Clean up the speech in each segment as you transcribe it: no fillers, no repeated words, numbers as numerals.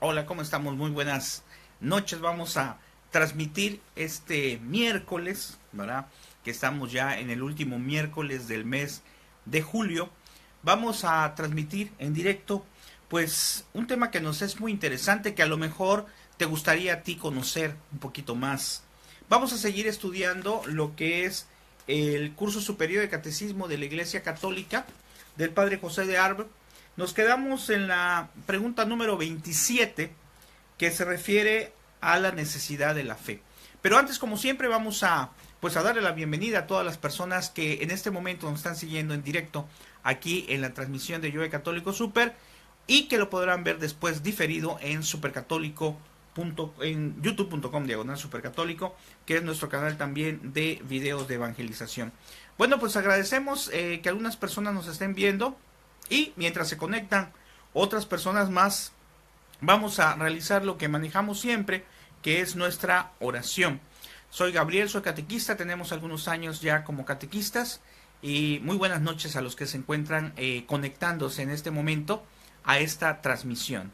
Hola, ¿cómo estamos? Muy buenas noches. Vamos a transmitir este miércoles, ¿verdad? Que estamos ya en el último miércoles del mes de julio. Vamos a transmitir en directo, pues, un tema que nos es muy interesante, que a lo mejor te gustaría a ti conocer un poquito más. Vamos a seguir estudiando lo que es el curso superior de catecismo de la Iglesia Católica del Padre José de Arb. Nos quedamos en la pregunta número 27, que se refiere a la necesidad de la fe. Pero antes, como siempre, vamos a darle la bienvenida a todas las personas que en este momento nos están siguiendo en directo aquí en la transmisión de Yo Católico Super, y que lo podrán ver después diferido en supercatólico. En youtube.com/supercatólico, que es nuestro canal también de videos de evangelización. Bueno, pues agradecemos que algunas personas nos estén viendo, y mientras se conectan otras personas más, vamos a realizar lo que manejamos siempre, que es nuestra oración. Soy Gabriel, soy catequista, tenemos algunos años ya como catequistas, y muy buenas noches a los que se encuentran conectándose en este momento a esta transmisión.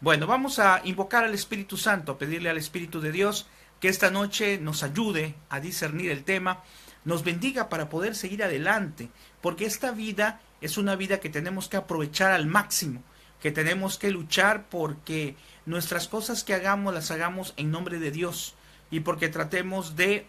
Bueno, vamos a invocar al Espíritu Santo, a pedirle al Espíritu de Dios que esta noche nos ayude a discernir el tema, nos bendiga para poder seguir adelante, porque esta vida es una vida que tenemos que aprovechar al máximo, que tenemos que luchar porque nuestras cosas que hagamos las hagamos en nombre de Dios, y porque tratemos de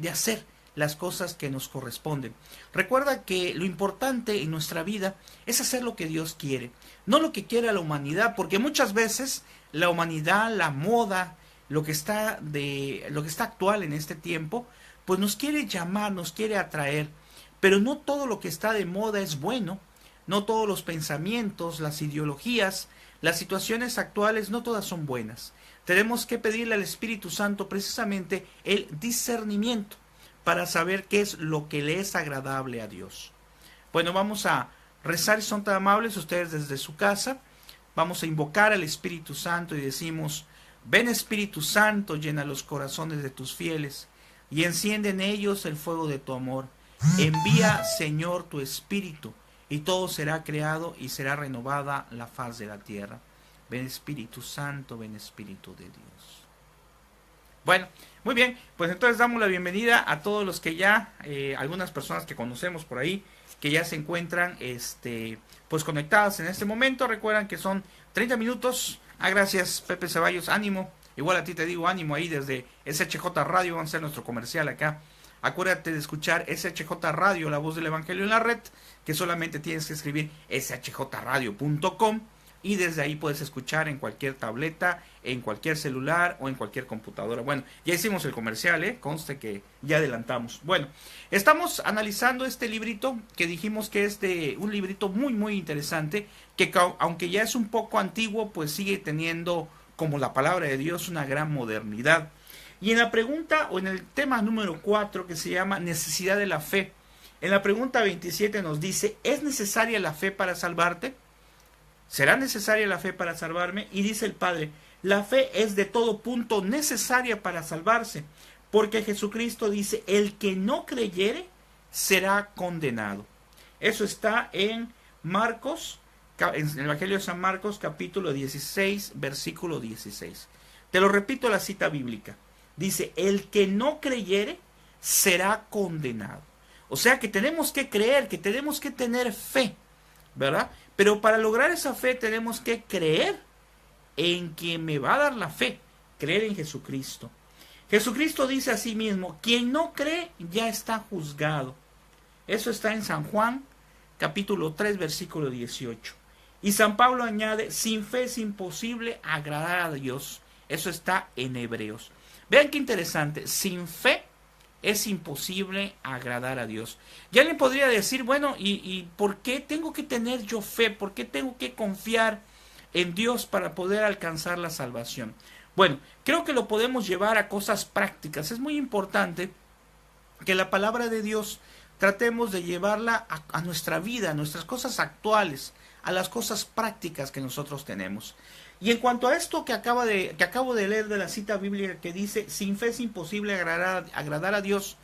hacer las cosas que nos corresponden. Recuerda que lo importante en nuestra vida es hacer lo que Dios quiere, no lo que quiere la humanidad, porque muchas veces la humanidad, la moda, lo que está actual en este tiempo, pues nos quiere llamar, nos quiere atraer, pero no todo lo que está de moda es bueno, no todos los pensamientos, las ideologías, las situaciones actuales, no todas son buenas. Tenemos que pedirle al Espíritu Santo precisamente el discernimiento para saber qué es lo que le es agradable a Dios. Bueno, vamos a rezar, si son tan amables ustedes desde su casa. Vamos a invocar al Espíritu Santo y decimos: ven Espíritu Santo, llena los corazones de tus fieles y enciende en ellos el fuego de tu amor. Envía, Señor, tu Espíritu, y todo será creado y será renovada la faz de la tierra. Ven Espíritu Santo, ven Espíritu de Dios. Bueno, muy bien, pues entonces damos la bienvenida a todos los que ya, algunas personas que conocemos por ahí, que ya se encuentran pues conectadas en este momento. Recuerdan que son 30 minutos. Gracias Pepe Ceballos, ánimo. Igual a ti te digo ánimo ahí desde SHJ Radio, vamos a hacer nuestro comercial acá. Acuérdate de escuchar SHJ Radio, la voz del Evangelio en la red, que solamente tienes que escribir shjradio.com, y desde ahí puedes escuchar en cualquier tableta, en cualquier celular o en cualquier computadora. Bueno, ya hicimos el comercial, conste que ya adelantamos. Bueno, estamos analizando este librito que dijimos que es un librito muy muy interesante, que aunque ya es un poco antiguo, pues sigue teniendo, como la palabra de Dios, una gran modernidad. Y en la pregunta, o en el tema número 4, que se llama necesidad de la fe, en la pregunta 27 nos dice: ¿es necesaria la fe para salvarte? ¿Será necesaria la fe para salvarme? Y dice el Padre: la fe es de todo punto necesaria para salvarse, porque Jesucristo dice: el que no creyere será condenado. Eso está en Marcos, en el Evangelio de San Marcos, capítulo 16, versículo 16. Te lo repito, la cita bíblica. Dice: el que no creyere será condenado. O sea que tenemos que creer, que tenemos que tener fe, ¿verdad? Pero para lograr esa fe tenemos que creer en quien me va a dar la fe, creer en Jesucristo. Jesucristo dice a sí mismo: quien no cree ya está juzgado. Eso está en San Juan, capítulo 3, versículo 18. Y San Pablo añade: sin fe es imposible agradar a Dios. Eso está en Hebreos. Vean qué interesante, sin fe es imposible agradar a Dios. Ya le podría decir: bueno, ¿y por qué tengo que tener yo fe? ¿Por qué tengo que confiar en Dios para poder alcanzar la salvación? Bueno, creo que lo podemos llevar a cosas prácticas. Es muy importante que la palabra de Dios tratemos de llevarla a nuestra vida, a nuestras cosas actuales, a las cosas prácticas que nosotros tenemos. Y en cuanto a esto que acabo de leer de la cita bíblica que dice: sin fe es imposible agradar a Dios,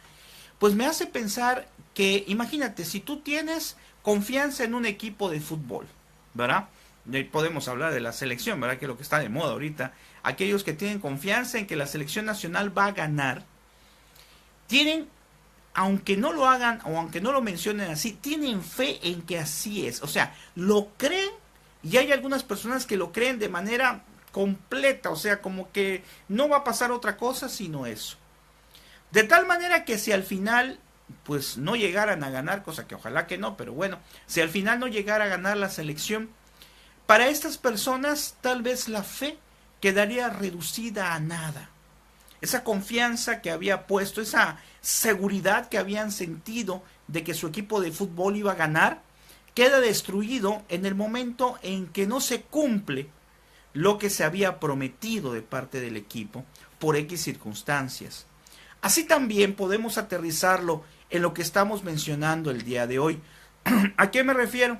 pues me hace pensar que, imagínate, si tú tienes confianza en un equipo de fútbol, ¿verdad? podemos hablar de la selección, ¿verdad? Que es lo que está de moda ahorita. Aquellos que tienen confianza en que la selección nacional va a ganar, tienen, aunque no lo hagan o aunque no lo mencionen así, tienen fe en que así es. O sea, lo creen, y hay algunas personas que lo creen de manera completa, o sea, como que no va a pasar otra cosa sino eso. De tal manera que si al final pues no llegaran a ganar, cosa que ojalá que no, pero bueno, si al final no llegara a ganar la selección, para estas personas tal vez la fe quedaría reducida a nada. Esa confianza que había puesto, esa seguridad que habían sentido de que su equipo de fútbol iba a ganar, queda destruido en el momento en que no se cumple lo que se había prometido de parte del equipo por X circunstancias. Así también podemos aterrizarlo en lo que estamos mencionando el día de hoy. ¿A qué me refiero?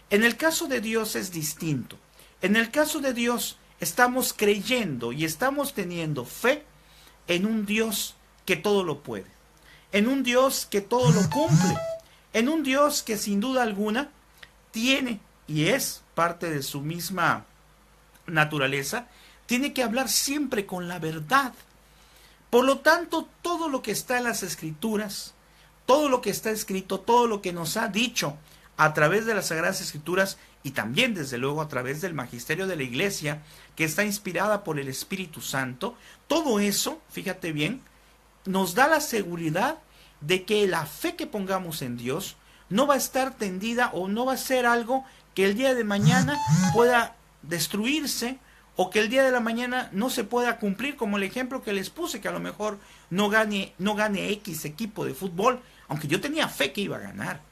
En el caso de Dios es distinto. En el caso de Dios estamos creyendo y estamos teniendo fe en un Dios que todo lo puede, en un Dios que todo lo cumple, en un Dios que sin duda alguna tiene y es parte de su misma naturaleza, tiene que hablar siempre con la verdad. Por lo tanto, todo lo que está en las Escrituras, todo lo que está escrito, todo lo que nos ha dicho a través de las Sagradas Escrituras y también desde luego a través del magisterio de la Iglesia, que está inspirada por el Espíritu Santo, todo eso, fíjate bien, nos da la seguridad de que la fe que pongamos en Dios no va a estar tendida o no va a ser algo que el día de mañana pueda destruirse, o que el día de la mañana no se pueda cumplir, como el ejemplo que les puse, que a lo mejor no gane X equipo de fútbol, aunque yo tenía fe que iba a ganar.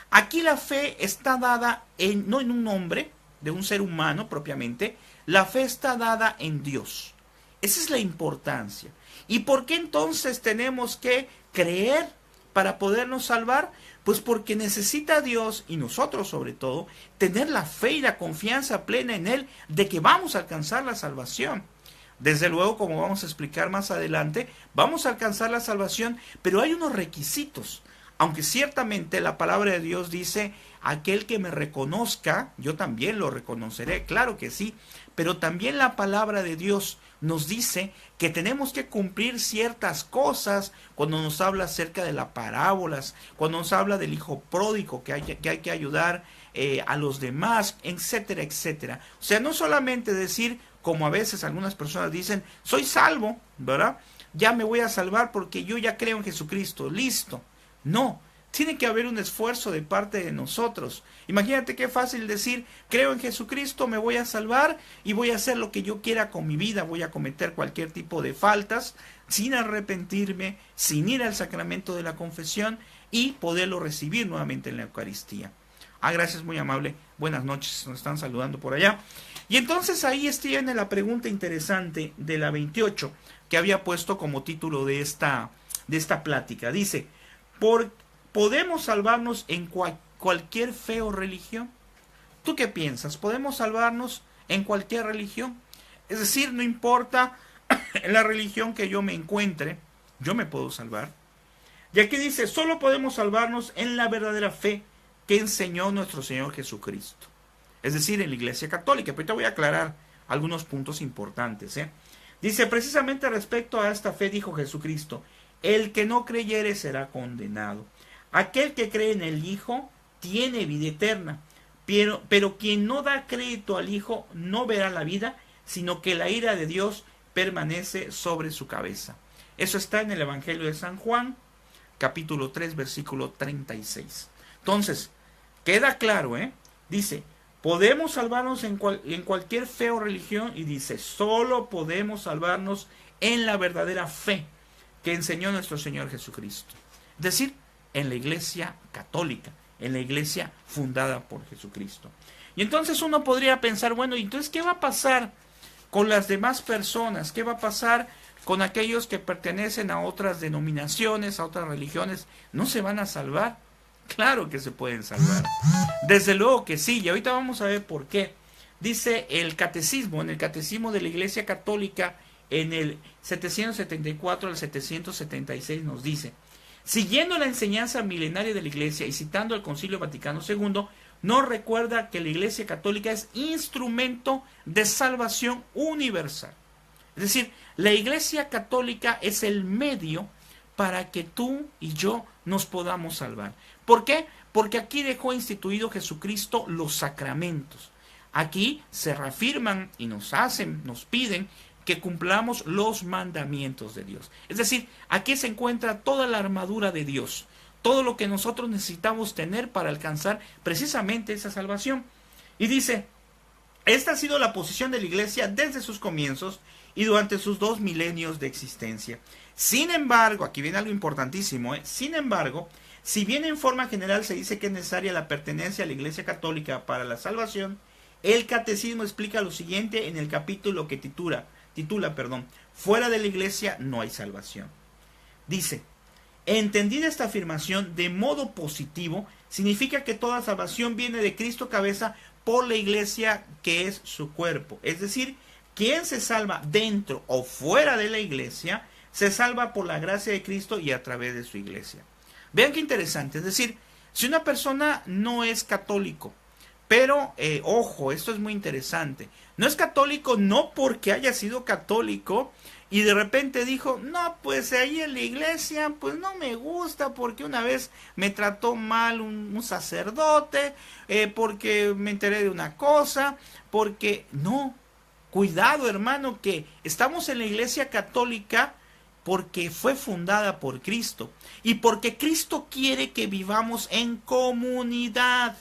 Aquí la fe está dada no en un hombre, de un ser humano propiamente, la fe está dada en Dios. Esa es la importancia. ¿Y por qué entonces tenemos que creer para podernos salvar? Pues porque necesita Dios, y nosotros sobre todo, tener la fe y la confianza plena en Él de que vamos a alcanzar la salvación. Desde luego, como vamos a explicar más adelante, vamos a alcanzar la salvación, pero hay unos requisitos. Aunque ciertamente la palabra de Dios dice, aquel que me reconozca, yo también lo reconoceré, claro que sí, pero también la palabra de Dios nos dice que tenemos que cumplir ciertas cosas cuando nos habla acerca de las parábolas, cuando nos habla del hijo pródigo, que hay que ayudar a los demás, etcétera, etcétera. O sea, no solamente decir, como a veces algunas personas dicen, soy salvo, ¿verdad? Ya me voy a salvar porque yo ya creo en Jesucristo, listo. No, tiene que haber un esfuerzo de parte de nosotros. Imagínate qué fácil decir, creo en Jesucristo, me voy a salvar y voy a hacer lo que yo quiera con mi vida, voy a cometer cualquier tipo de faltas sin arrepentirme, sin ir al sacramento de la confesión y poderlo recibir nuevamente en la Eucaristía. Gracias, muy amable, buenas noches, nos están saludando por allá. Y entonces ahí tiene la pregunta interesante de la 28 que había puesto como título de esta plática. Dice, ¿podemos salvarnos en cualquier fe o religión? ¿Tú qué piensas? ¿Podemos salvarnos en cualquier religión? Es decir, no importa en la religión que yo me encuentre, yo me puedo salvar. Y aquí dice, solo podemos salvarnos en la verdadera fe que enseñó nuestro Señor Jesucristo. Es decir, en la Iglesia Católica. Pero ahorita voy a aclarar algunos puntos importantes. Dice, precisamente respecto a esta fe, dijo Jesucristo, el que no creyere será condenado. Aquel que cree en el Hijo tiene vida eterna, pero quien no da crédito al Hijo no verá la vida, sino que la ira de Dios permanece sobre su cabeza. Eso está en el Evangelio de San Juan, capítulo 3, versículo 36. Entonces, queda claro, dice, podemos salvarnos en cualquier fe o religión, y dice, solo podemos salvarnos en la verdadera fe que enseñó nuestro Señor Jesucristo. Es decir, en la Iglesia Católica, en la Iglesia fundada por Jesucristo. Y entonces uno podría pensar, bueno, ¿y entonces qué va a pasar con las demás personas? ¿Qué va a pasar con aquellos que pertenecen a otras denominaciones, a otras religiones? ¿No se van a salvar? Claro que se pueden salvar. Desde luego que sí, y ahorita vamos a ver por qué. Dice el catecismo, en el catecismo de la Iglesia Católica, en el 774 al 776 nos dice, siguiendo la enseñanza milenaria de la Iglesia y citando al Concilio Vaticano II, nos recuerda que la Iglesia Católica es instrumento de salvación universal. Es decir, la Iglesia Católica es el medio para que tú y yo nos podamos salvar. ¿Por qué? Porque aquí dejó instituido Jesucristo los sacramentos. Aquí se reafirman y nos piden que cumplamos los mandamientos de Dios. Es decir, aquí se encuentra toda la armadura de Dios, todo lo que nosotros necesitamos tener para alcanzar precisamente esa salvación. Y dice, esta ha sido la posición de la Iglesia desde sus comienzos y durante sus 2 milenios de existencia. Sin embargo, aquí viene algo importantísimo, sin embargo, si bien en forma general se dice que es necesaria la pertenencia a la Iglesia Católica para la salvación, el Catecismo explica lo siguiente en el capítulo que titula, fuera de la Iglesia no hay salvación. Dice, entendida esta afirmación de modo positivo, significa que toda salvación viene de Cristo cabeza por la Iglesia que es su cuerpo. Es decir, quien se salva dentro o fuera de la Iglesia, se salva por la gracia de Cristo y a través de su Iglesia. Vean qué interesante, es decir, si una persona no es católico, pero, ojo, esto es muy interesante, no es católico no porque haya sido católico y de repente dijo, no, pues ahí en la iglesia, pues no me gusta porque una vez me trató mal un sacerdote, porque me enteré de una cosa, porque no, cuidado hermano, que estamos en la Iglesia Católica porque fue fundada por Cristo y porque Cristo quiere que vivamos en comunidad.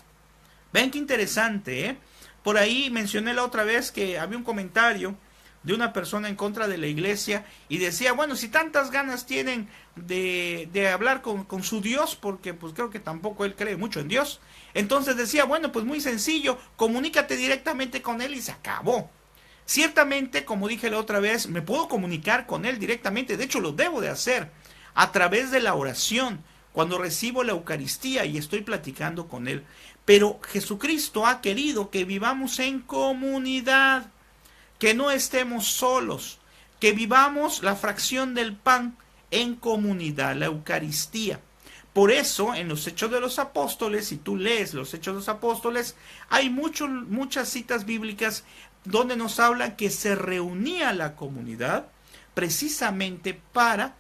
Ven qué interesante, ¿eh? Por ahí mencioné la otra vez que había un comentario de una persona en contra de la iglesia y decía, bueno, si tantas ganas tienen de hablar con su Dios, porque pues creo que tampoco él cree mucho en Dios, entonces decía, bueno, pues muy sencillo, comunícate directamente con él y se acabó. Ciertamente, como dije la otra vez, me puedo comunicar con él directamente, de hecho lo debo de hacer, a través de la oración, cuando recibo la Eucaristía y estoy platicando con él. Pero Jesucristo ha querido que vivamos en comunidad, que no estemos solos, que vivamos la fracción del pan en comunidad, la Eucaristía. Por eso, en los Hechos de los Apóstoles, si tú lees los Hechos de los Apóstoles, hay muchas citas bíblicas donde nos hablan que se reunía la comunidad precisamente para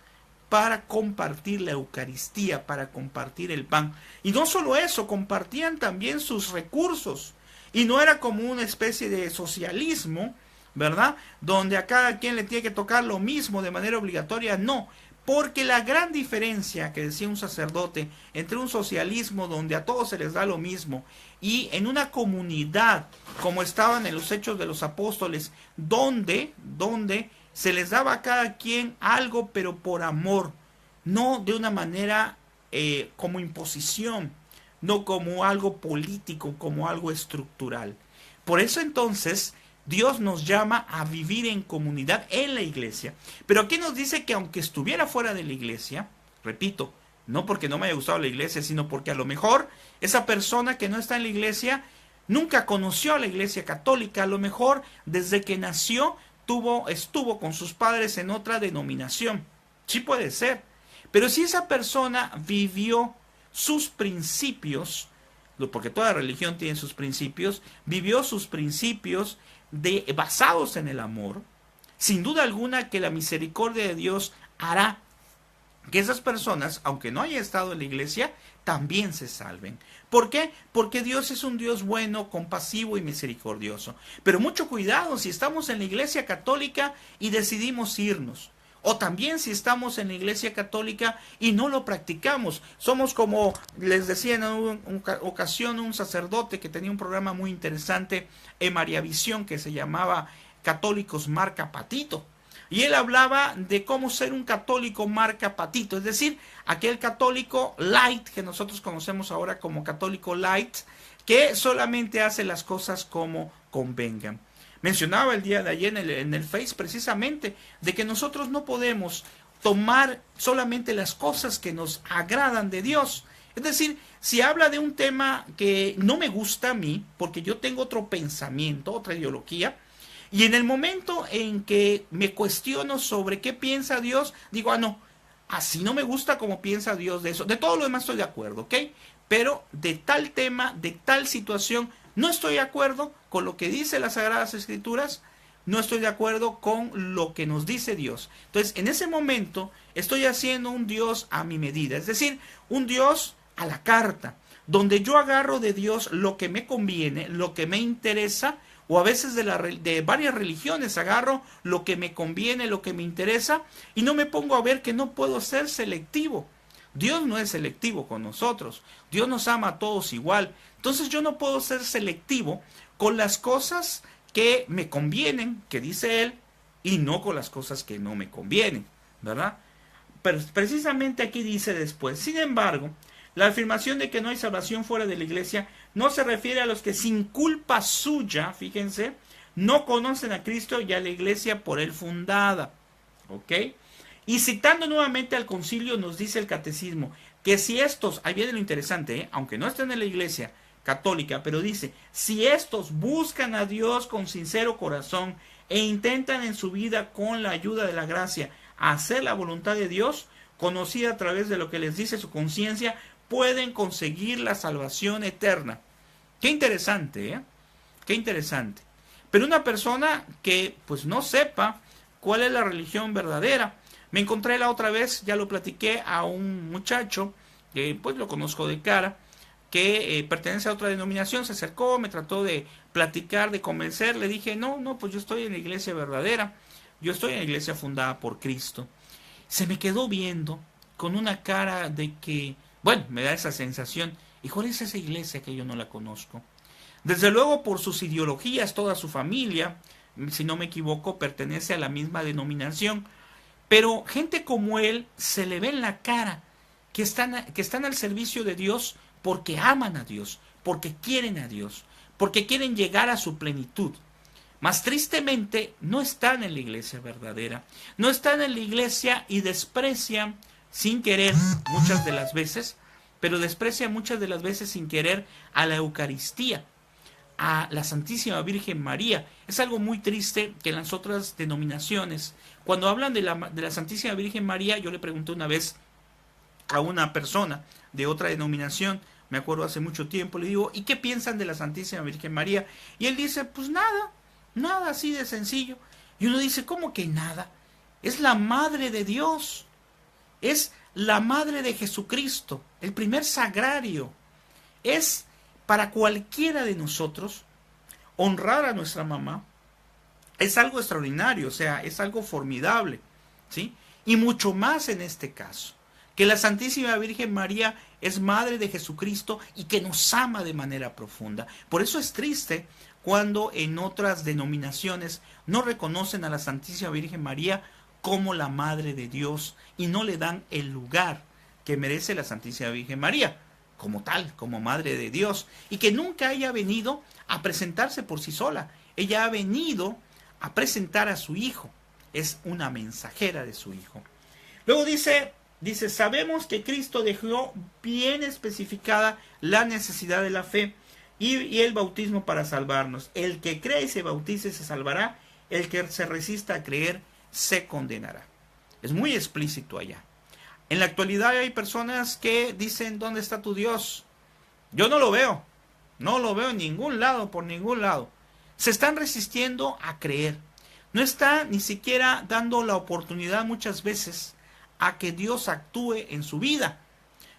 compartir la Eucaristía, para compartir el pan. Y no solo eso, compartían también sus recursos. Y no era como una especie de socialismo, ¿verdad? Donde a cada quien le tiene que tocar lo mismo de manera obligatoria. No, porque la gran diferencia que decía un sacerdote entre un socialismo donde a todos se les da lo mismo y en una comunidad como estaban en los Hechos de los Apóstoles, donde se les daba a cada quien algo, pero por amor, no de una manera como imposición, no como algo político, como algo estructural. Por eso entonces Dios nos llama a vivir en comunidad en la iglesia. Pero aquí nos dice que aunque estuviera fuera de la iglesia, repito, no porque no me haya gustado la iglesia, sino porque a lo mejor esa persona que no está en la iglesia nunca conoció a la Iglesia Católica, a lo mejor desde que nació estuvo con sus padres en otra denominación. Sí puede ser. Pero si esa persona vivió sus principios, porque toda religión tiene sus principios, vivió sus principios basados en el amor, sin duda alguna que la misericordia de Dios hará que esas personas, aunque no hayan estado en la iglesia, también se salven. ¿Por qué? Porque Dios es un Dios bueno, compasivo y misericordioso. Pero mucho cuidado si estamos en la Iglesia Católica y decidimos irnos. O también si estamos en la Iglesia Católica y no lo practicamos. Somos como les decía en una ocasión un sacerdote que tenía un programa muy interesante en Mariavisión que se llamaba Católicos Marca Patito. Y él hablaba de cómo ser un católico marca patito, es decir, aquel católico light que nosotros conocemos ahora como católico light, que solamente hace las cosas como convengan. Mencionaba el día de ayer en el Face precisamente de que nosotros no podemos tomar solamente las cosas que nos agradan de Dios. Es decir, si habla de un tema que no me gusta a mí, porque yo tengo otro pensamiento, otra ideología, y en el momento en que me cuestiono sobre qué piensa Dios, digo, no, así no me gusta como piensa Dios de eso. De todo lo demás estoy de acuerdo, ¿ok? pero de tal tema, de tal situación, no estoy de acuerdo con lo que dice las Sagradas Escrituras, no estoy de acuerdo con lo que nos dice Dios. Entonces, en ese momento, estoy haciendo un Dios a mi medida, es decir, un Dios a la carta, donde yo agarro de Dios lo que me conviene, lo que me interesa, o a veces de varias religiones agarro lo que me conviene, lo que me interesa, y no me pongo a ver que no puedo ser selectivo. Dios no es selectivo con nosotros, Dios nos ama a todos igual, entonces yo no puedo ser selectivo con las cosas que me convienen, que dice Él, y no con las cosas que no me convienen, ¿verdad? Pero precisamente aquí dice después, sin embargo, la afirmación de que no hay salvación fuera de la iglesia no se refiere a los que sin culpa suya, fíjense, no conocen a Cristo y a la iglesia por él fundada. ¿Ok? Y citando nuevamente al concilio nos dice el catecismo que si estos, ahí viene lo interesante, aunque no estén en la iglesia católica, pero dice, si estos buscan a Dios con sincero corazón e intentan en su vida con la ayuda de la gracia hacer la voluntad de Dios, conocida a través de lo que les dice su conciencia, pueden conseguir la salvación eterna. Qué interesante, ¿eh? Qué interesante. Pero una persona que pues no sepa cuál es la religión verdadera. Me encontré la otra vez, ya lo platiqué, a un muchacho que pues lo conozco de cara, que pertenece a otra denominación, se acercó, me trató de platicar, de convencer, le dije, no, pues yo estoy en la iglesia verdadera, yo estoy en la iglesia fundada por Cristo. Se me quedó viendo con una cara de que, bueno, me da esa sensación, ¿y cuál es esa iglesia que yo no la conozco? Desde luego por sus ideologías, toda su familia, si no me equivoco, pertenece a la misma denominación, pero gente como él se le ve en la cara que están al servicio de Dios porque aman a Dios, porque quieren a Dios, porque quieren llegar a su plenitud. Mas tristemente no están en la iglesia verdadera, no están en la iglesia y desprecian sin querer muchas de las veces, pero desprecian muchas de las veces sin querer a la Eucaristía, a la Santísima Virgen María. Es algo muy triste que en las otras denominaciones, cuando hablan de la Santísima Virgen María, yo le pregunté una vez a una persona de otra denominación, me acuerdo hace mucho tiempo, le digo, ¿y qué piensan de la Santísima Virgen María? Y él dice, pues nada, nada, así de sencillo. Y uno dice, ¿cómo que nada? Es la Madre de Dios, es la Madre de Jesucristo, el primer sagrario. Es para cualquiera de nosotros honrar a nuestra mamá. Es algo extraordinario, o sea, es algo formidable, ¿sí? Y mucho más en este caso, que la Santísima Virgen María es Madre de Jesucristo y que nos ama de manera profunda. Por eso es triste cuando en otras denominaciones no reconocen a la Santísima Virgen María como la Madre de Dios y no le dan el lugar que merece la Santísima Virgen María, como tal, como Madre de Dios, y que nunca haya venido a presentarse por sí sola. Ella ha venido a presentar a su Hijo, es una mensajera de su Hijo. Luego dice, sabemos que Cristo dejó bien especificada la necesidad de la fe y el bautismo para salvarnos. El que cree y se bautice se salvará, el que se resista a creer se condenará. Es muy explícito allá. En la actualidad hay personas que dicen, ¿dónde está tu Dios? Yo no lo veo en ningún lado, por ningún lado. Se están resistiendo a creer. No está ni siquiera dando la oportunidad muchas veces a que Dios actúe en su vida.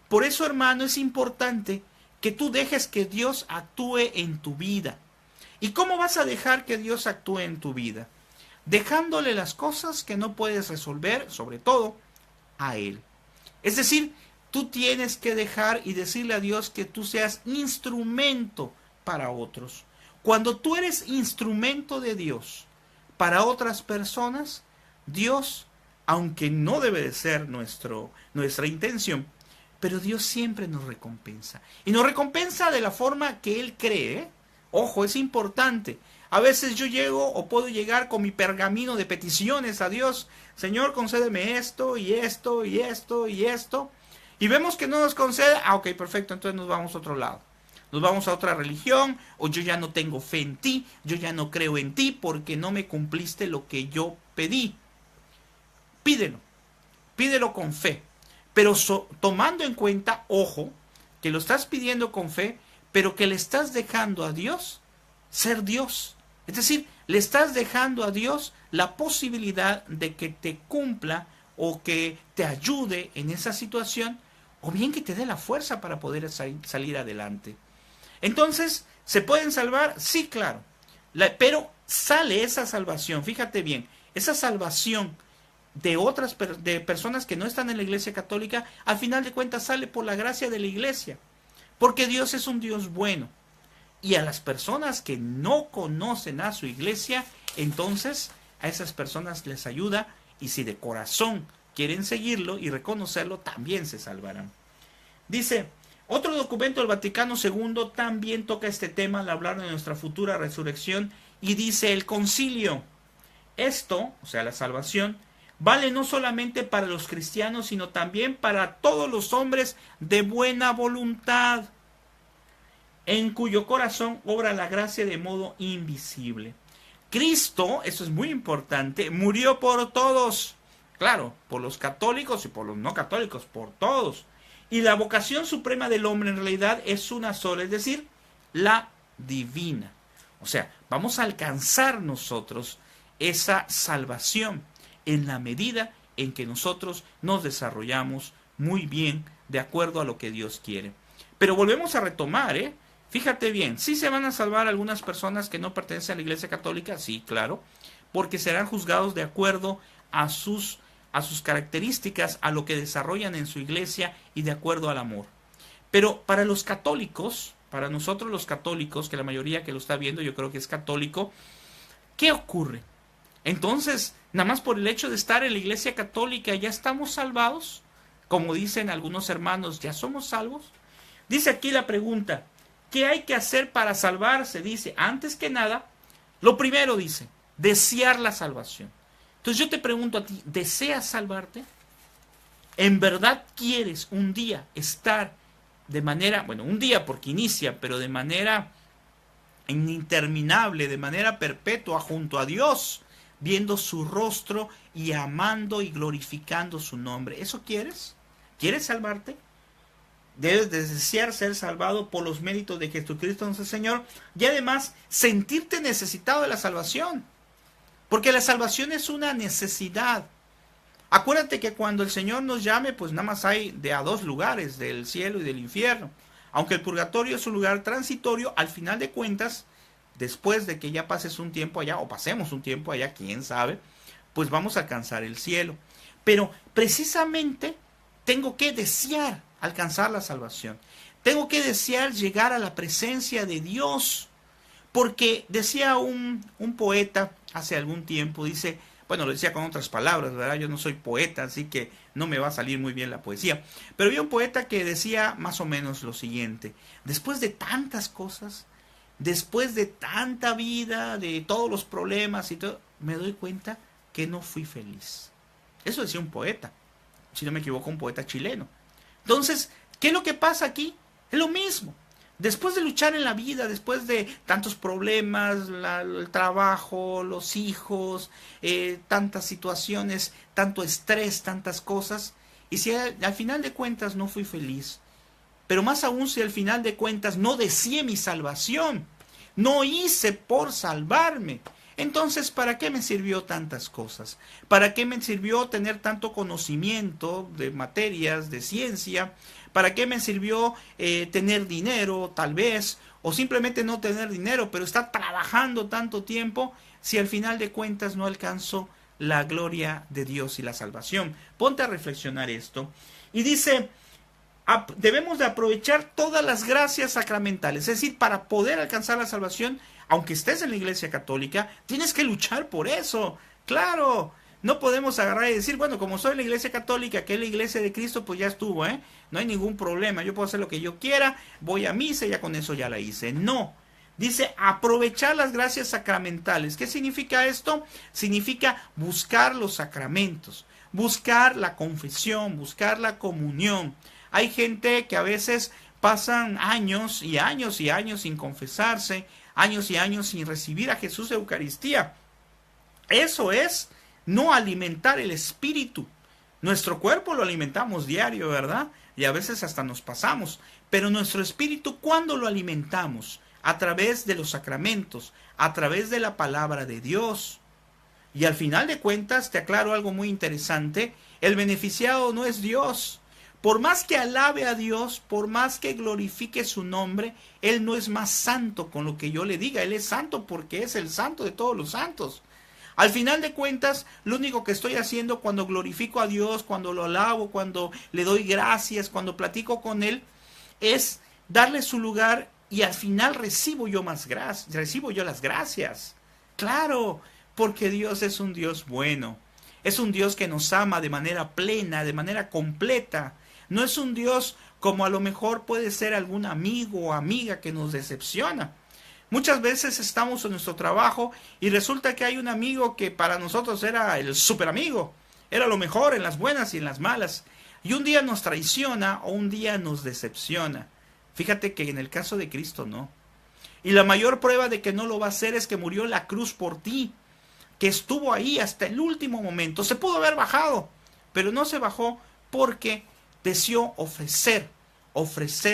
Por eso, hermano, es importante que tú dejes que Dios actúe en tu vida. ¿Y cómo vas a dejar que Dios actúe en tu vida? Dejándole las cosas que no puedes resolver, sobre todo, a Él. Es decir, tú tienes que dejar y decirle a Dios que tú seas instrumento para otros. Cuando tú eres instrumento de Dios para otras personas, Dios, aunque no debe de ser nuestra intención, pero Dios siempre nos recompensa. Y nos recompensa de la forma que Él cree, ¿eh? Ojo, es importante. A veces yo llego o puedo llegar con mi pergamino de peticiones a Dios. Señor, concédeme esto y esto y esto y esto. Y vemos que no nos concede. Ok, perfecto, entonces nos vamos a otro lado. Nos vamos a otra religión, o yo ya no tengo fe en ti, yo ya no creo en ti porque no me cumpliste lo que yo pedí. Pídelo con fe, pero tomando en cuenta, ojo, que lo estás pidiendo con fe, pero que le estás dejando a Dios ser Dios. Es decir, le estás dejando a Dios la posibilidad de que te cumpla o que te ayude en esa situación, o bien que te dé la fuerza para poder salir adelante. Entonces, ¿se pueden salvar? Sí, claro. Pero sale esa salvación, fíjate bien, esa salvación de otras de personas que no están en la Iglesia Católica, al final de cuentas sale por la gracia de la Iglesia, porque Dios es un Dios bueno. Y a las personas que no conocen a su Iglesia, entonces a esas personas les ayuda, y si de corazón quieren seguirlo y reconocerlo, también se salvarán. Dice, otro documento del Vaticano II también toca este tema al hablar de nuestra futura resurrección, y dice: el concilio, esto, o sea, la salvación, vale no solamente para los cristianos, sino también para todos los hombres de buena voluntad, en cuyo corazón obra la gracia de modo invisible. Cristo, eso es muy importante, murió por todos. Claro, por los católicos y por los no católicos, por todos. Y la vocación suprema del hombre en realidad es una sola, es decir, la divina. O sea, vamos a alcanzar nosotros esa salvación en la medida en que nosotros nos desarrollamos muy bien de acuerdo a lo que Dios quiere. Pero volvemos a retomar, fíjate bien, ¿sí se van a salvar algunas personas que no pertenecen a la Iglesia Católica? Sí, claro, porque serán juzgados de acuerdo a sus características, a lo que desarrollan en su iglesia y de acuerdo al amor. Pero para los católicos, para nosotros los católicos, que la mayoría que lo está viendo yo creo que es católico, ¿qué ocurre? Entonces, nada más por el hecho de estar en la Iglesia Católica, ¿ya estamos salvados? Como dicen algunos hermanos, ¿ya somos salvos? Dice aquí la pregunta, ¿qué hay que hacer para salvarse? Dice, antes que nada, lo primero dice, desear la salvación. Entonces yo te pregunto a ti, ¿deseas salvarte? ¿En verdad quieres un día estar de manera, bueno, un día porque inicia, pero de manera interminable, de manera perpetua junto a Dios, viendo su rostro y amando y glorificando su nombre? ¿Eso quieres? ¿Quieres salvarte? Debes desear ser salvado por los méritos de Jesucristo nuestro Señor, y además sentirte necesitado de la salvación, porque la salvación es una necesidad. Acuérdate que cuando el Señor nos llame, pues nada más hay de a dos lugares, del cielo y del infierno. Aunque el purgatorio es un lugar transitorio, al final de cuentas, después de que ya pases un tiempo allá, o pasemos un tiempo allá, quién sabe, pues vamos a alcanzar el cielo. Pero precisamente tengo que desear alcanzar la salvación. Tengo que desear llegar a la presencia de Dios. Porque decía un poeta hace algún tiempo, dice, bueno, lo decía con otras palabras, ¿verdad? Yo no soy poeta, así que no me va a salir muy bien la poesía. Pero había un poeta que decía más o menos lo siguiente: después de tantas cosas, después de tanta vida, de todos los problemas y todo, me doy cuenta que no fui feliz. Eso decía un poeta, si no me equivoco, un poeta chileno. Entonces, ¿qué es lo que pasa aquí? Es lo mismo. Después de luchar en la vida, después de tantos problemas, el trabajo, los hijos, tantas situaciones, tanto estrés, tantas cosas, y si al final de cuentas no fui feliz, pero más aún si al final de cuentas no deseé mi salvación, no hice por salvarme, entonces ¿para qué me sirvió tantas cosas? ¿Para qué me sirvió tener tanto conocimiento de materias, de ciencia? ¿Para qué me sirvió tener dinero, tal vez? O simplemente no tener dinero, pero estar trabajando tanto tiempo, si al final de cuentas no alcanzo la gloria de Dios y la salvación. Ponte a reflexionar esto. Y dice, debemos de aprovechar todas las gracias sacramentales. Es decir, para poder alcanzar la salvación, aunque estés en la Iglesia Católica, tienes que luchar por eso. ¡Claro! No podemos agarrar y decir, bueno, como soy la Iglesia Católica, que es la Iglesia de Cristo, pues ya estuvo, no hay ningún problema, yo puedo hacer lo que yo quiera, voy a misa y ya con eso ya la hice. No, dice aprovechar las gracias sacramentales. ¿Qué significa esto? Significa buscar los sacramentos, buscar la confesión, buscar la comunión. Hay gente que a veces pasan años y años y años sin confesarse, años y años sin recibir a Jesús de Eucaristía. Eso es no alimentar el espíritu. Nuestro cuerpo lo alimentamos diario, ¿verdad? y a veces hasta nos pasamos. Pero nuestro espíritu, ¿cuándo lo alimentamos? A través de los sacramentos, a través de la palabra de Dios. Y al final de cuentas, te aclaro algo muy interesante, el beneficiado no es Dios. Por más que alabe a Dios, por más que glorifique su nombre, Él no es más santo con lo que yo le diga. Él es santo porque es el santo de todos los santos. Al final de cuentas, lo único que estoy haciendo cuando glorifico a Dios, cuando lo alabo, cuando le doy gracias, cuando platico con Él, es darle su lugar y al final recibo yo las gracias. Claro, porque Dios es un Dios bueno. Es un Dios que nos ama de manera plena, de manera completa. No es un Dios como a lo mejor puede ser algún amigo o amiga que nos decepciona. Muchas veces estamos en nuestro trabajo y resulta que hay un amigo que para nosotros era el super amigo. Era lo mejor en las buenas y en las malas. Y un día nos traiciona o un día nos decepciona. Fíjate que en el caso de Cristo no. Y la mayor prueba de que no lo va a hacer es que murió en la cruz por ti. Que estuvo ahí hasta el último momento. Se pudo haber bajado, pero no se bajó porque deseó ofrecer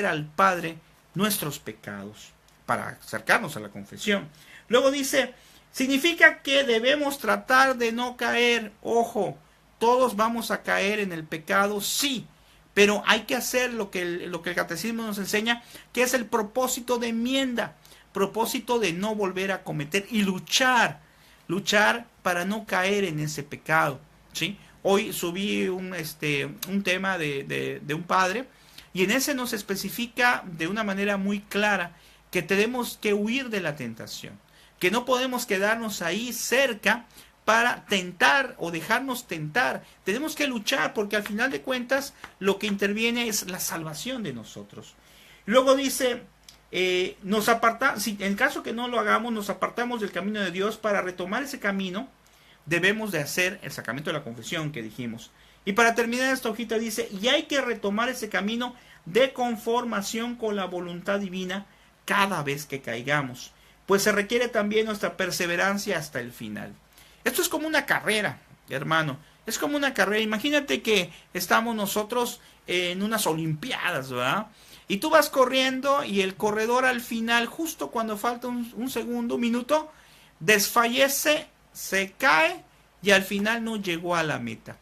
al Padre nuestros pecados para acercarnos a la confesión. Luego dice, significa que debemos tratar de no caer. Ojo, todos vamos a caer en el pecado, sí, pero hay que hacer lo que el catecismo nos enseña, que es el propósito de enmienda, propósito de no volver a cometer y luchar para no caer en ese pecado, ¿sí? Hoy subí un tema de un padre y en ese nos especifica de una manera muy clara que tenemos que huir de la tentación, que no podemos quedarnos ahí cerca para tentar o dejarnos tentar. Tenemos que luchar porque al final de cuentas lo que interviene es la salvación de nosotros. Luego dice, si en caso que no lo hagamos, nos apartamos del camino de Dios. Para retomar ese camino debemos de hacer el sacramento de la confesión que dijimos. Y para terminar esta hojita dice, y hay que retomar ese camino de conformación con la voluntad divina cada vez que caigamos, pues se requiere también nuestra perseverancia hasta el final. Esto es como una carrera, hermano, es como una carrera. Imagínate que estamos nosotros en unas olimpiadas, ¿verdad? Y tú vas corriendo y el corredor al final, justo cuando falta un segundo, un minuto, desfallece, se cae y al final no llegó a la meta.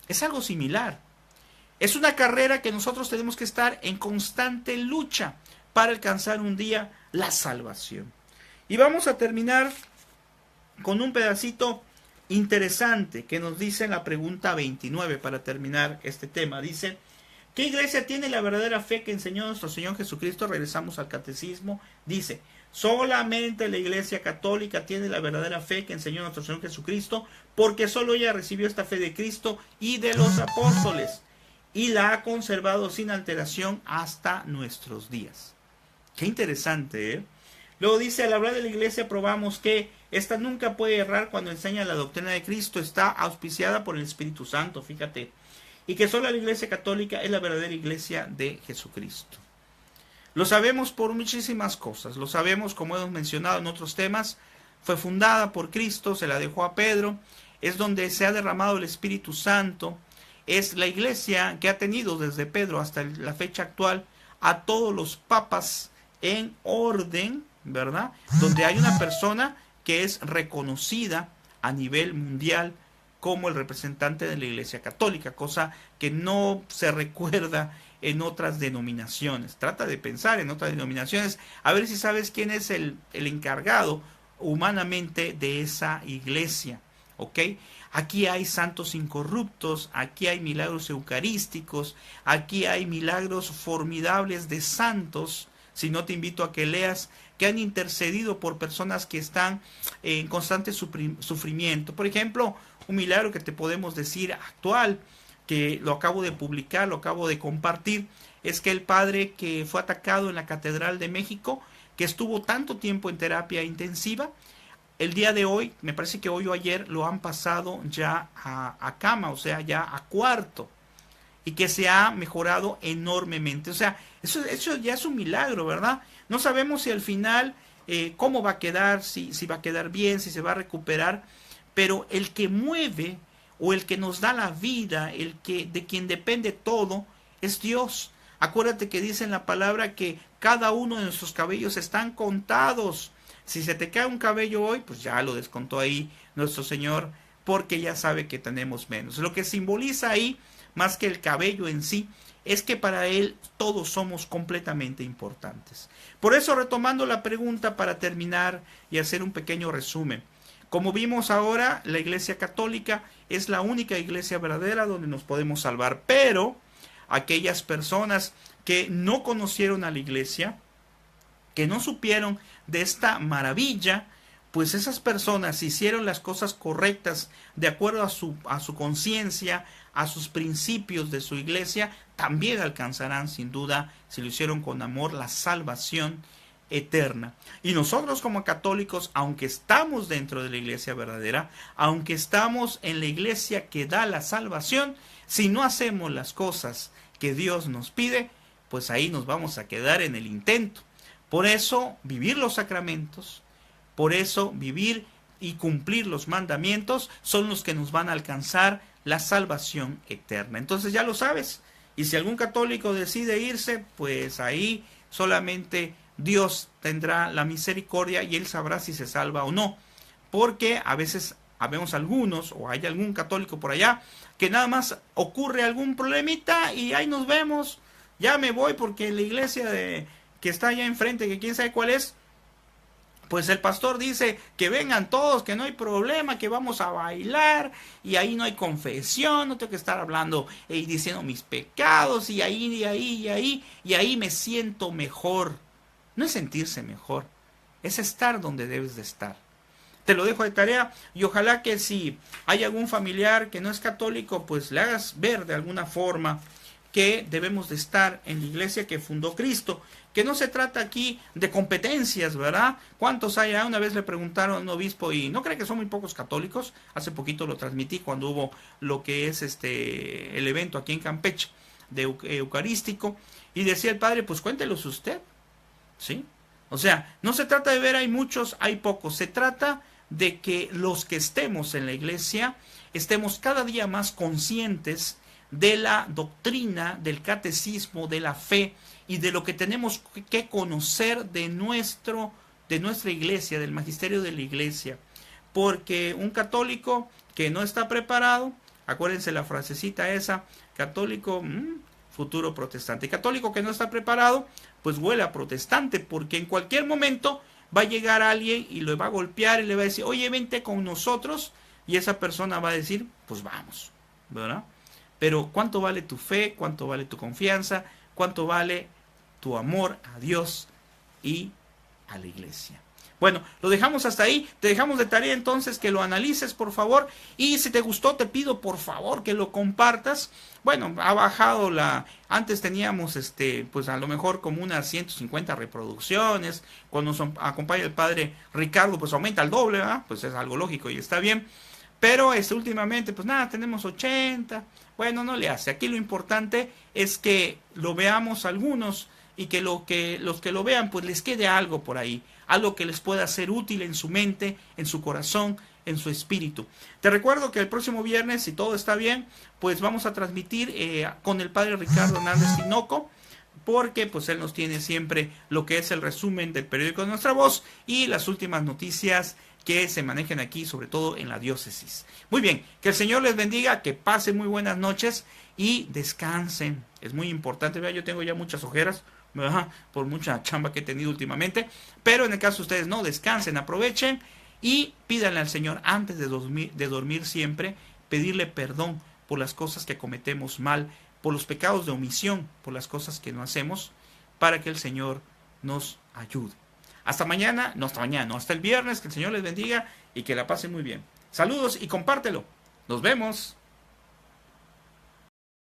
Es algo similar. Es una carrera que nosotros tenemos que estar en constante lucha para alcanzar un día la salvación. Y vamos a terminar con un pedacito interesante que nos dice en la pregunta 29 para terminar este tema. Dice, ¿qué iglesia tiene la verdadera fe que enseñó nuestro Señor Jesucristo? Regresamos al catecismo. Dice, solamente la Iglesia Católica tiene la verdadera fe que enseñó nuestro Señor Jesucristo, porque solo ella recibió esta fe de Cristo y de los apóstoles, y la ha conservado sin alteración hasta nuestros días. Qué interesante, ¿eh? Luego dice, al hablar de la Iglesia probamos que esta nunca puede errar cuando enseña la doctrina de Cristo, está auspiciada por el Espíritu Santo, fíjate, y que solo la Iglesia Católica es la verdadera Iglesia de Jesucristo. Lo sabemos por muchísimas cosas, lo sabemos como hemos mencionado en otros temas, fue fundada por Cristo, se la dejó a Pedro, es donde se ha derramado el Espíritu Santo, es la Iglesia que ha tenido desde Pedro hasta la fecha actual a todos los papas en orden, ¿verdad? Donde hay una persona que es reconocida a nivel mundial como el representante de la Iglesia Católica, cosa que no se recuerda en otras denominaciones. Trata de pensar en otras denominaciones, a ver si sabes quién es el encargado humanamente de esa iglesia, ¿ok? Aquí hay santos incorruptos, aquí hay milagros eucarísticos, aquí hay milagros formidables de santos, si no te invito a que leas, que han intercedido por personas que están en constante sufrimiento. Por ejemplo, un milagro que te podemos decir actual, que lo acabo de publicar, lo acabo de compartir, es que el padre que fue atacado en la Catedral de México, que estuvo tanto tiempo en terapia intensiva, el día de hoy, me parece que hoy o ayer, lo han pasado ya a cama, o sea, ya a cuarto, y que se ha mejorado enormemente. O sea, eso ya es un milagro, ¿verdad? No sabemos si al final cómo va a quedar, si va a quedar bien, si se va a recuperar, pero el que mueve o el que nos da la vida, de quien depende todo, es Dios. Acuérdate que dice en la palabra que cada uno de nuestros cabellos están contados. Si se te cae un cabello hoy, pues ya lo descontó ahí nuestro Señor, porque ya sabe que tenemos menos. Lo que simboliza ahí, más que el cabello en sí, es que para Él todos somos completamente importantes. Por eso, retomando la pregunta para terminar y hacer un pequeño resumen. Como vimos ahora, la Iglesia Católica es la única iglesia verdadera donde nos podemos salvar. Pero aquellas personas que no conocieron a la Iglesia, que no supieron de esta maravilla, pues esas personas hicieron las cosas correctas de acuerdo a su conciencia, a sus principios de su iglesia, también alcanzarán sin duda, si lo hicieron con amor, la salvación eterna. Y nosotros como católicos, aunque estamos dentro de la iglesia verdadera, aunque estamos en la iglesia que da la salvación, si no hacemos las cosas que Dios nos pide, pues ahí nos vamos a quedar en el intento. Por eso, vivir los sacramentos, por eso vivir y cumplir los mandamientos son los que nos van a alcanzar la salvación eterna. Entonces ya lo sabes. Y si algún católico decide irse, pues ahí solamente Dios tendrá la misericordia y Él sabrá si se salva o no. Porque a veces habemos algunos, o hay algún católico por allá, que nada más ocurre algún problemita y ahí nos vemos. Ya me voy porque la iglesia que está allá enfrente, que quién sabe cuál es, pues el pastor dice que vengan todos, que no hay problema, que vamos a bailar y ahí no hay confesión, no tengo que estar hablando y diciendo mis pecados y ahí me siento mejor. No es sentirse mejor, es estar donde debes de estar. Te lo dejo de tarea y ojalá que si hay algún familiar que no es católico, pues le hagas ver de alguna forma que debemos de estar en la iglesia que fundó Cristo, que no se trata aquí de competencias, ¿verdad? ¿Cuántos hay? Una vez le preguntaron a un obispo, y no cree que son muy pocos católicos, hace poquito lo transmití cuando hubo lo que es el evento aquí en Campeche, de eucarístico, y decía el padre, pues cuéntelos usted, ¿sí? O sea, no se trata de ver hay muchos, hay pocos, se trata de que los que estemos en la iglesia estemos cada día más conscientes de la doctrina, del catecismo, de la fe y de lo que tenemos que conocer de nuestra iglesia, del magisterio de la iglesia. Porque un católico que no está preparado, acuérdense la frasecita esa, católico, futuro protestante. Católico que no está preparado, pues huele a protestante, porque en cualquier momento va a llegar alguien y lo va a golpear y le va a decir, oye, vente con nosotros, y esa persona va a decir, pues vamos, ¿verdad? Pero ¿cuánto vale tu fe? ¿Cuánto vale tu confianza? ¿Cuánto vale tu amor a Dios y a la iglesia? Bueno, lo dejamos hasta ahí. Te dejamos de tarea entonces que lo analices, por favor. Y si te gustó, te pido por favor que lo compartas. Bueno, ha bajado antes teníamos pues a lo mejor como unas 150 reproducciones. Cuando nos acompaña el padre Ricardo, pues aumenta al doble, ¿verdad? Pues es algo lógico y está bien. Pero últimamente, pues nada, tenemos 80. Bueno, no le hace. Aquí lo importante es que lo veamos algunos y que los que lo vean, pues les quede algo por ahí. Algo que les pueda ser útil en su mente, en su corazón, en su espíritu. Te recuerdo que el próximo viernes, si todo está bien, pues vamos a transmitir con el padre Ricardo Hernández Tinoco, porque pues él nos tiene siempre lo que es el resumen del periódico de Nuestra Voz y las últimas noticias que se manejen aquí, sobre todo en la diócesis. Muy bien, que el Señor les bendiga, que pasen muy buenas noches y descansen. Es muy importante, ¿verdad? Yo tengo ya muchas ojeras, ¿verdad? Por mucha chamba que he tenido últimamente, pero en el caso de ustedes no, descansen, aprovechen y pídanle al Señor antes de dormir siempre, pedirle perdón por las cosas que cometemos mal, por los pecados de omisión, por las cosas que no hacemos, para que el Señor nos ayude. Hasta mañana, no hasta mañana, no, hasta el viernes, que el Señor les bendiga y que la pasen muy bien. Saludos y compártelo. Nos vemos.